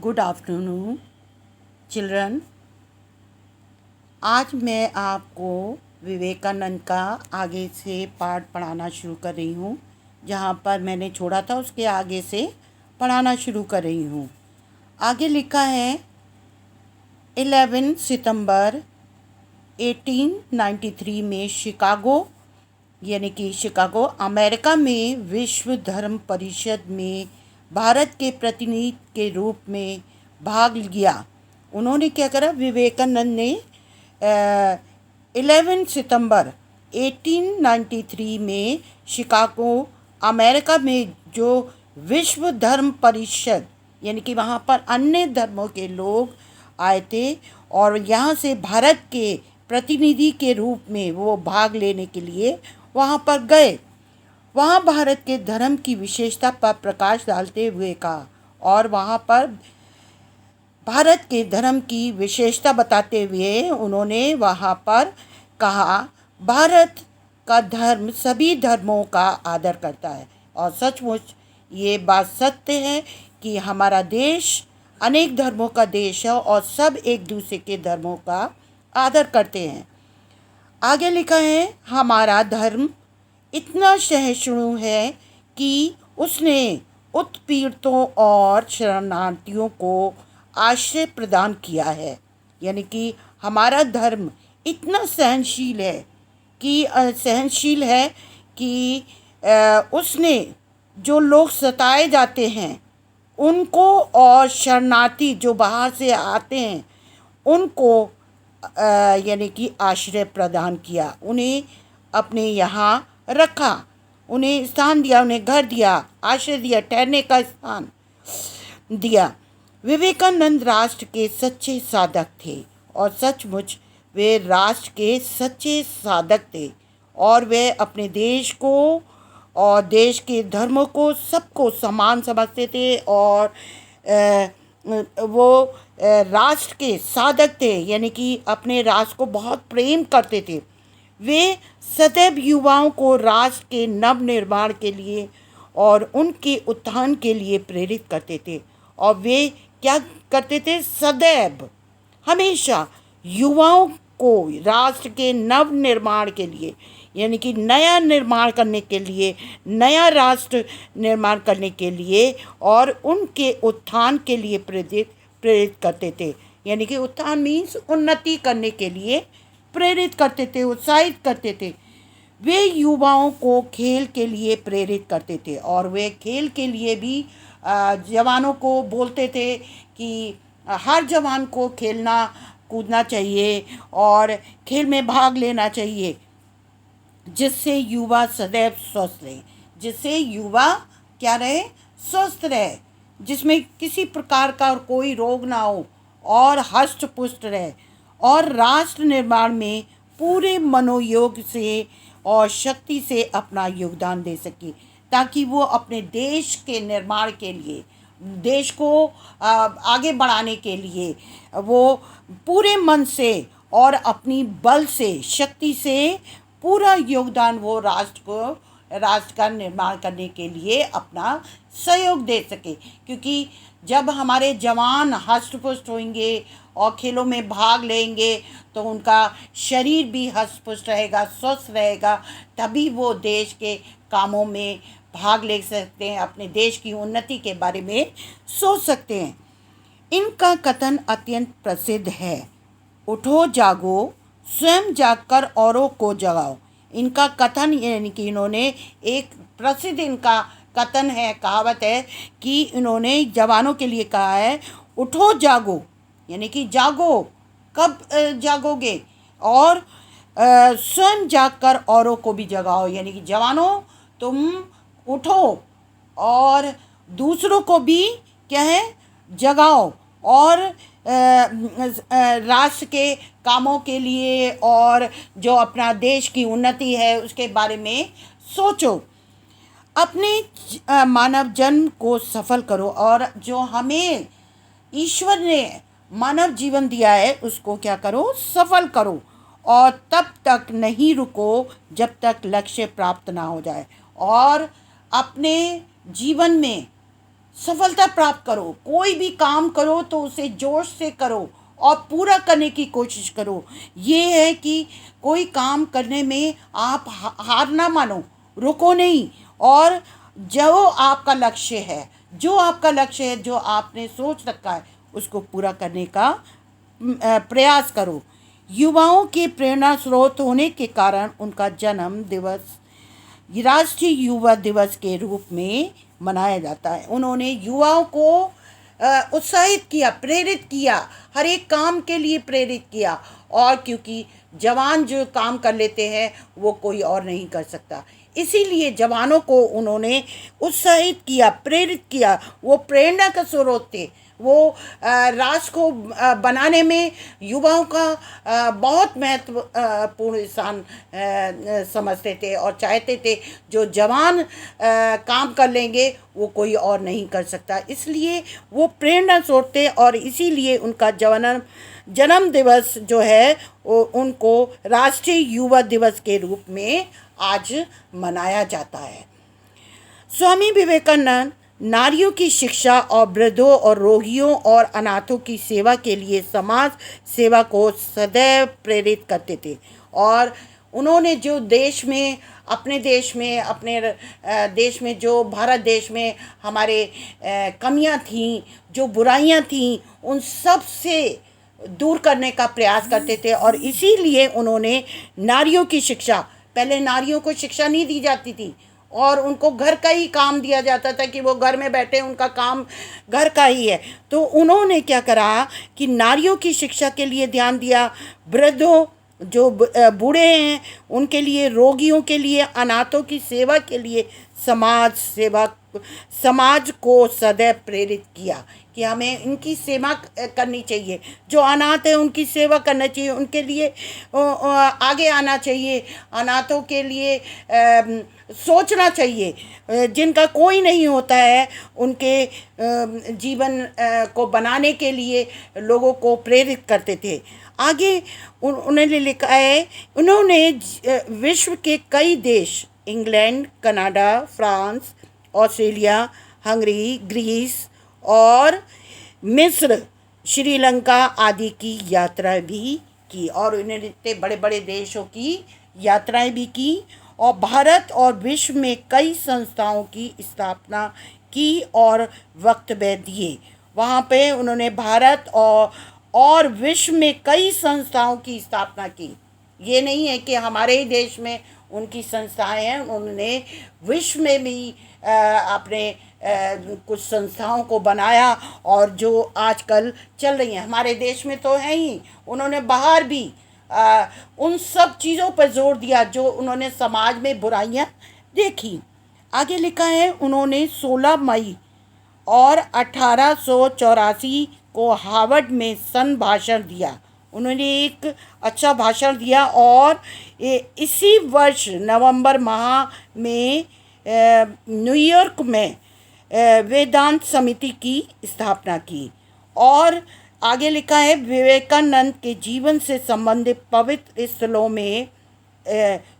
Good afternoon children. आज मैं आपको विवेकानंद का आगे से पाठ पढ़ाना शुरू कर रही हूँ। जहाँ पर मैंने छोड़ा था उसके आगे से पढ़ाना शुरू कर रही हूँ। आगे लिखा है 11 सितंबर 1893 में शिकागो अमेरिका में विश्व धर्म परिषद में भारत के प्रतिनिधि के रूप में भाग लिया। उन्होंने क्या करा, विवेकानंद ने 11 सितंबर 1893 में शिकागो अमेरिका में जो विश्व धर्म परिषद यानी कि वहाँ पर अन्य धर्मों के लोग आए थे और यहाँ से भारत के प्रतिनिधि के रूप में वो भाग लेने के लिए वहाँ पर गए। वहाँ भारत के धर्म की विशेषता पर प्रकाश डालते हुए कहा और वहाँ पर भारत के धर्म की विशेषता बताते हुए उन्होंने वहाँ पर कहा, भारत का धर्म सभी धर्मों का आदर करता है। और सचमुच ये बात सत्य है कि हमारा देश अनेक धर्मों का देश है और सब एक दूसरे के धर्मों का आदर करते हैं। आगे लिखा है, हमारा धर्म इतना सहिष्णु है कि उसने उत्पीड़ितों और शरणार्थियों को आश्रय प्रदान किया है। यानी कि हमारा धर्म इतना सहनशील है कि उसने जो लोग सताए जाते हैं उनको और शरणार्थी जो बाहर से आते हैं उनको यानी कि आश्रय प्रदान किया, उन्हें अपने यहाँ रखा, उन्हें स्थान दिया, उन्हें घर दिया, आश्रय दिया, ठहरने का स्थान दिया। विवेकानंद राष्ट्र के सच्चे साधक थे और सचमुच वे राष्ट्र के सच्चे साधक थे और वे अपने देश को और देश के धर्मों को सबको समान समझते थे और वो राष्ट्र के साधक थे, यानी कि अपने राष्ट्र को बहुत प्रेम करते थे। वे सदैव युवाओं को राष्ट्र के नव निर्माण के लिए और उनके उत्थान के लिए प्रेरित करते थे। और वे क्या करते थे, सदैव हमेशा युवाओं को राष्ट्र के नव निर्माण के लिए यानी कि नया निर्माण करने के लिए, नया राष्ट्र निर्माण करने के लिए और उनके उत्थान के लिए प्रेरित करते थे। यानी कि उत्थान मीन्स उन्नति करने के लिए प्रेरित करते थे, उत्साहित करते थे। वे युवाओं को खेल के लिए प्रेरित करते थे और वे खेल के लिए भी जवानों को बोलते थे कि हर जवान को खेलना कूदना चाहिए और खेल में भाग लेना चाहिए, जिससे युवा सदैव स्वस्थ रहे, जिससे युवा क्या रहे, स्वस्थ रहे, जिसमें किसी प्रकार का कोई रोग ना हो और हष्ट पुष्ट रहे और राष्ट्र निर्माण में पूरे मनोयोग से और शक्ति से अपना योगदान दे सके, ताकि वो अपने देश के निर्माण के लिए, देश को आगे बढ़ाने के लिए वो पूरे मन से और अपनी बल से, शक्ति से पूरा योगदान वो राष्ट्र का निर्माण करने के लिए अपना सहयोग दे सके। क्योंकि जब हमारे जवान हष्ट-पुष्ट होंगे और खेलों में भाग लेंगे तो उनका शरीर भी हष्ट-पुष्ट रहेगा, स्वस्थ रहेगा, तभी वो देश के कामों में भाग ले सकते हैं, अपने देश की उन्नति के बारे में सोच सकते हैं। इनका कथन अत्यंत प्रसिद्ध है, उठो जागो, स्वयं जागकर औरों को जगाओ। इनका कथन यानी कि इन्होंने एक प्रसिद्ध इनका कथन है, कहावत है कि इन्होंने जवानों के लिए कहा है, उठो जागो यानी कि जागो, कब जागोगे, और स्वयं जागकर औरों को भी जगाओ, यानी कि जवानों तुम उठो और दूसरों को भी क्या है, जगाओ और राष्ट्र के कामों के लिए और जो अपना देश की उन्नति है उसके बारे में सोचो। अपने मानव जन्म को सफल करो और जो हमें ईश्वर ने मानव जीवन दिया है उसको क्या करो, सफल करो और तब तक नहीं रुको जब तक लक्ष्य प्राप्त ना हो जाए। और अपने जीवन में सफलता प्राप्त करो। कोई भी काम करो तो उसे जोश से करो और पूरा करने की कोशिश करो। ये है कि कोई काम करने में आप हार ना मानो, रुको नहीं। और जो आपका लक्ष्य है, जो आपने सोच रखा है, उसको पूरा करने का प्रयास करो। युवाओं के प्रेरणा स्रोत होने के कारण उनका जन्म दिवस राष्ट्रीय युवा दिवस के रूप में मनाया जाता है। उन्होंने युवाओं को उत्साहित किया, प्रेरित किया, हर एक काम के लिए प्रेरित किया। और क्योंकि जवान जो काम कर लेते हैं वो कोई और नहीं कर सकता, इसीलिए जवानों को उन्होंने उत्साहित किया, प्रेरित किया। वो प्रेरणा का स्रोत थे। वो राष्ट्र को बनाने में युवाओं का बहुत महत्वपूर्ण स्थान समझते थे और चाहते थे जो जवान काम कर लेंगे वो कोई और नहीं कर सकता। इसलिए वो प्रेरणा स्रोत थे और इसीलिए उनका जन्म दिवस जो है वो उनको राष्ट्रीय युवा दिवस के रूप में आज मनाया जाता है। स्वामी विवेकानंद नारियों की शिक्षा और वृद्धों और रोगियों और अनाथों की सेवा के लिए समाज सेवा को सदैव प्रेरित करते थे। और उन्होंने जो अपने देश में जो भारत देश में हमारे कमियां थीं, जो बुराइयां थीं, उन सब से दूर करने का प्रयास करते थे। और इसीलिए उन्होंने नारियों की शिक्षा, पहले नारियों को शिक्षा नहीं दी जाती थी और उनको घर का ही काम दिया जाता था कि वो घर में बैठे, उनका काम घर का ही है। तो उन्होंने क्या करा कि नारियों की शिक्षा के लिए ध्यान दिया, वृद्धों जो बूढ़े हैं उनके लिए, रोगियों के लिए, अनाथों की सेवा के लिए समाज को सदैव प्रेरित किया कि हमें इनकी सेवा करनी चाहिए। जो अनाथ है उनकी सेवा करना चाहिए, उनके लिए आगे आना चाहिए, अनाथों के लिए सोचना चाहिए। जिनका कोई नहीं होता है उनके जीवन को बनाने के लिए लोगों को प्रेरित करते थे। आगे उन्होंने लिखा है, उन्होंने विश्व के कई देश, England, Canada, France, Australia, Hungary, Greece और मिस्र, श्रीलंका आदि की यात्रा भी की। और उन्होंने इतने बड़े बड़े देशों की यात्राएं भी की और भारत और विश्व में कई संस्थाओं की स्थापना की और वक्तव्य दिए। वहाँ पे उन्होंने भारत और विश्व में कई संस्थाओं की स्थापना की। ये नहीं है कि हमारे ही देश में उनकी संस्थाएं हैं, उन्होंने विश्व में भी अपने कुछ संस्थाओं को बनाया और जो आजकल चल रही हैं हमारे देश में तो है ही, उन्होंने बाहर भी उन सब चीज़ों पर जोर दिया जो उन्होंने समाज में बुराइयां देखी। आगे लिखा है, उन्होंने 16 मई और 1884 को हार्वर्ड में भाषण दिया। उन्होंने एक अच्छा भाषण दिया और इसी वर्ष नवंबर माह में न्यूयॉर्क में वेदांत समिति की स्थापना की। और आगे लिखा है, विवेकानंद के जीवन से संबंधित पवित्र स्थलों में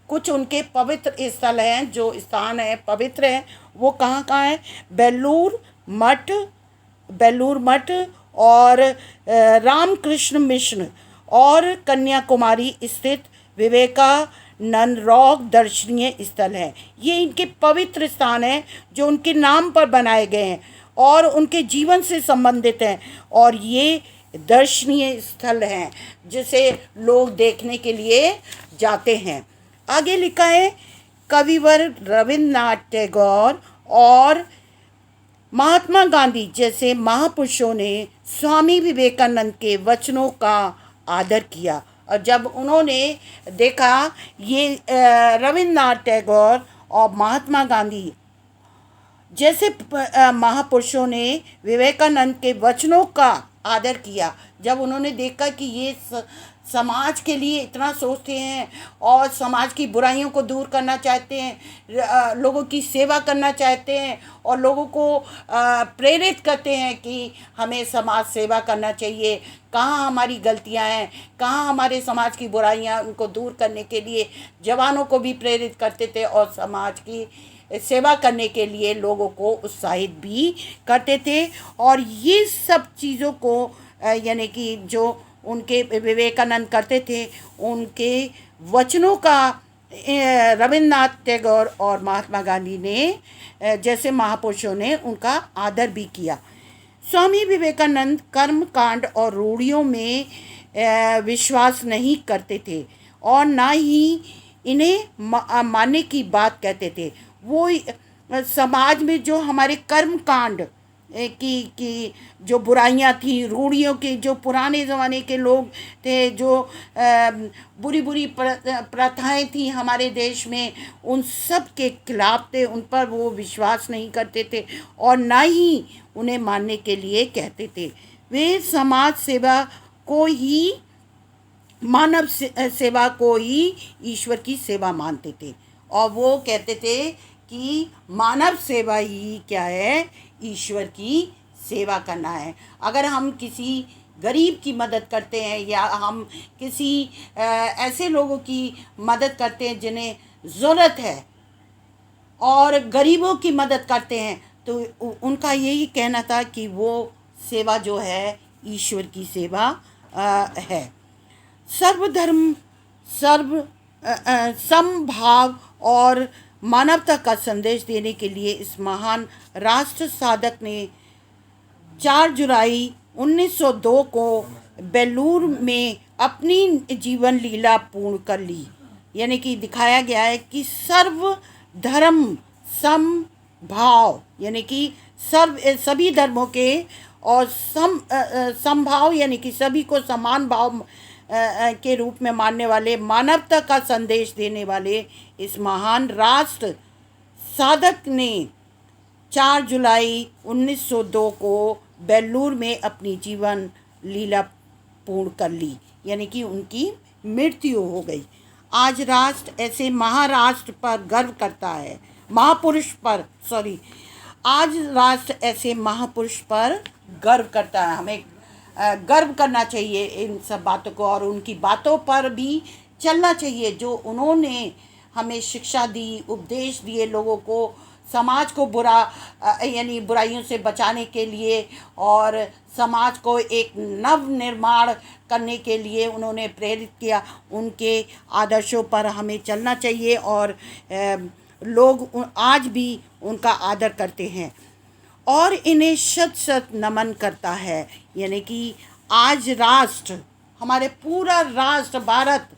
कुछ उनके पवित्र स्थल हैं, जो स्थान है पवित्र हैं, वो कहाँ कहाँ है? बेलूर मठ और रामकृष्ण मिशन और कन्याकुमारी स्थित विवेकानंद रॉक दर्शनीय स्थल है। ये इनके पवित्र स्थान हैं जो उनके नाम पर बनाए गए हैं और उनके जीवन से संबंधित हैं और ये दर्शनीय स्थल हैं जिसे लोग देखने के लिए जाते हैं। आगे लिखा है, कविवर रविन्द्रनाथ टैगोर और महात्मा गांधी जैसे महापुरुषों ने स्वामी विवेकानंद के वचनों का आदर किया। और जब उन्होंने देखा ये रविन्द्रनाथ टैगोर और महात्मा गांधी जैसे महापुरुषों ने विवेकानंद के वचनों का आदर किया, जब उन्होंने देखा कि ये समाज के लिए इतना सोचते हैं और समाज की बुराइयों को दूर करना चाहते हैं, लोगों की सेवा करना चाहते हैं और लोगों को प्रेरित करते हैं कि हमें समाज सेवा करना चाहिए, कहाँ हमारी गलतियां हैं, कहाँ हमारे समाज की बुराइयां, उनको दूर करने के लिए जवानों को भी प्रेरित करते थे और समाज की सेवा करने के लिए लोगों को उत्साहित भी करते थे। और ये सब चीज़ों को यानी कि जो उनके विवेकानंद करते थे, उनके वचनों का रविन्द्रनाथ टैगोर और महात्मा गांधी ने जैसे महापुरुषों ने उनका आदर भी किया। स्वामी विवेकानंद कर्म कांड और रूढ़ियों में विश्वास नहीं करते थे और ना ही इन्हें मानने की बात कहते थे। वो समाज में जो हमारे कर्म कांड की जो बुराइयां थी, रूढ़ियों के जो पुराने ज़माने के लोग थे, जो बुरी बुरी प्रथाएं थी हमारे देश में, उन सब के खिलाफ थे। उन पर वो विश्वास नहीं करते थे और ना ही उन्हें मानने के लिए कहते थे। वे समाज सेवा को ही, मानव सेवा को ही ईश्वर की सेवा मानते थे और वो कहते थे कि मानव सेवा ही क्या है, ईश्वर की सेवा करना है। अगर हम किसी गरीब की मदद करते हैं या हम किसी ऐसे लोगों की मदद करते हैं जिन्हें ज़रूरत है और गरीबों की मदद करते हैं, तो उनका यही कहना था कि वो सेवा जो है ईश्वर की सेवा है। सर्वधर्म समभाव और मानवता का संदेश देने के लिए इस महान राष्ट्र साधक ने 4 जुलाई 1902 को बेलूर में अपनी जीवन लीला पूर्ण कर ली। यानी कि दिखाया गया है कि सर्व धर्म समभाव, यानी कि सभी धर्मों के और समभाव यानी कि सभी को समान भाव के रूप में मानने वाले, मानवता का संदेश देने वाले इस महान राष्ट्र साधक ने 4 जुलाई 1902 को बेलूर में अपनी जीवन लीला पूर्ण कर ली, यानी कि उनकी मृत्यु हो गई। आज राष्ट्र ऐसे महाराष्ट्र पर गर्व करता है, आज राष्ट्र ऐसे महापुरुष पर गर्व करता है। हमें गर्व करना चाहिए इन सब बातों को और उनकी बातों पर भी चलना चाहिए, जो उन्होंने हमें शिक्षा दी, उपदेश दिए लोगों को, समाज को यानी बुराइयों से बचाने के लिए और समाज को एक नव निर्माण करने के लिए उन्होंने प्रेरित किया। उनके आदर्शों पर हमें चलना चाहिए और लोग आज भी उनका आदर करते हैं और इन्हें शत शत नमन करता है। यानी कि आज राष्ट्र, हमारे पूरा राष्ट्र भारत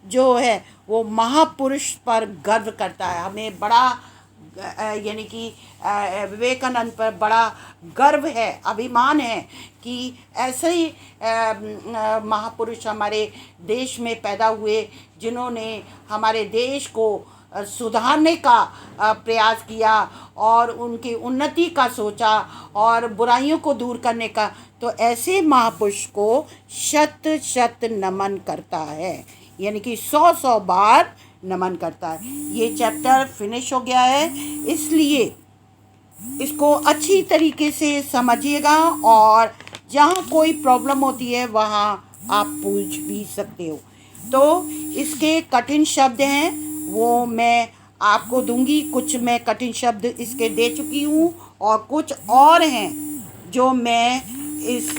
जो है वो महापुरुष पर गर्व करता है। हमें बड़ा यानी कि विवेकानंद पर बड़ा गर्व है, अभिमान है कि ऐसे ही महापुरुष हमारे देश में पैदा हुए, जिन्होंने हमारे देश को सुधारने का प्रयास किया और उनकी उन्नति का सोचा और बुराइयों को दूर करने का। तो ऐसे महापुरुष को शत शत नमन करता है, यानी कि 100 बार नमन करता है। ये चैप्टर फिनिश हो गया है, इसलिए इसको अच्छी तरीके से समझिएगा और जहाँ कोई प्रॉब्लम होती है वहाँ आप पूछ भी सकते हो। तो इसके कठिन शब्द हैं वो मैं आपको दूंगी, कुछ मैं कठिन शब्द इसके दे चुकी हूँ और कुछ और हैं जो मैं इस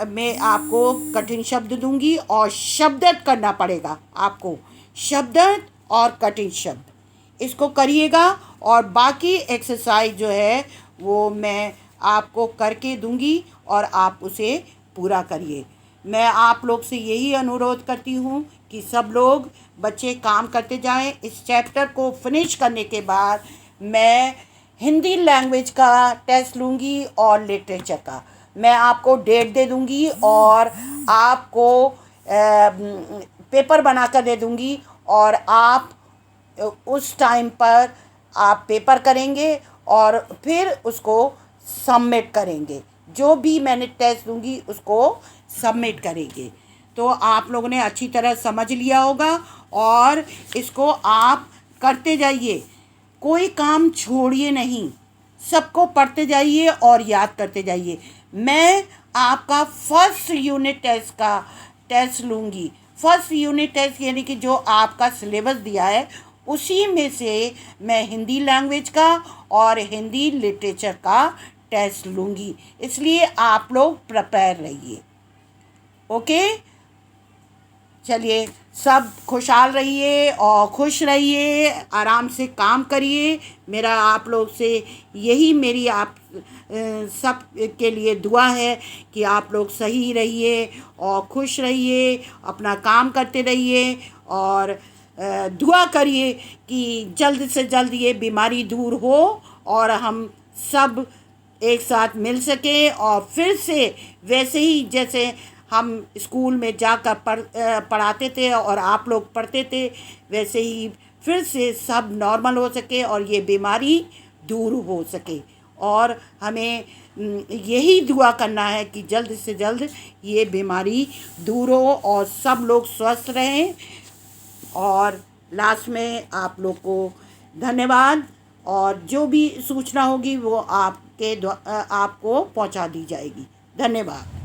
में आपको कठिन शब्द दूंगी और शब्दत करना पड़ेगा आपको, शब्दत और कठिन शब्द इसको करिएगा और बाकी एक्सरसाइज जो है वो मैं आपको करके दूंगी और आप उसे पूरा करिए। मैं आप लोग से यही अनुरोध करती हूँ कि सब लोग बच्चे काम करते जाएं। इस चैप्टर को फिनिश करने के बाद मैं हिंदी लैंग्वेज का टेस्ट लूँगी और लिटरेचर का मैं आपको डेट दे दूँगी और आपको पेपर बना कर दे दूँगी और आप उस टाइम पर आप पेपर करेंगे और फिर उसको सबमिट करेंगे। जो भी मैंने टेस्ट दूँगी उसको सबमिट करेंगे। तो आप लोगों ने अच्छी तरह समझ लिया होगा और इसको आप करते जाइए, कोई काम छोड़िए नहीं, सबको पढ़ते जाइए और याद करते जाइए। मैं आपका फर्स्ट यूनिट टेस्ट का टेस्ट लूँगी। फर्स्ट यूनिट टेस्ट यानी कि जो आपका सिलेबस दिया है उसी में से मैं हिंदी लैंग्वेज का और हिंदी लिटरेचर का टेस्ट लूँगी। इसलिए आप लोग प्रिपेयर रहिए। ओके, चलिए, सब खुशहाल रहिए और खुश रहिए, आराम से काम करिए। मेरा आप लोग से यही मेरी आप सब के लिए दुआ है कि आप लोग सही रहिए और खुश रहिए, अपना काम करते रहिए और दुआ करिए कि जल्द से जल्द ये बीमारी दूर हो और हम सब एक साथ मिल सकें और फिर से वैसे ही जैसे हम स्कूल में जाकर पढ़ाते थे और आप लोग पढ़ते थे, वैसे ही फिर से सब नॉर्मल हो सके और ये बीमारी दूर हो सके। और हमें यही दुआ करना है कि जल्द से जल्द ये बीमारी दूर हो और सब लोग स्वस्थ रहें। और लास्ट में आप लोग को धन्यवाद, और जो भी सूचना होगी वो आपको पहुंचा दी जाएगी। धन्यवाद।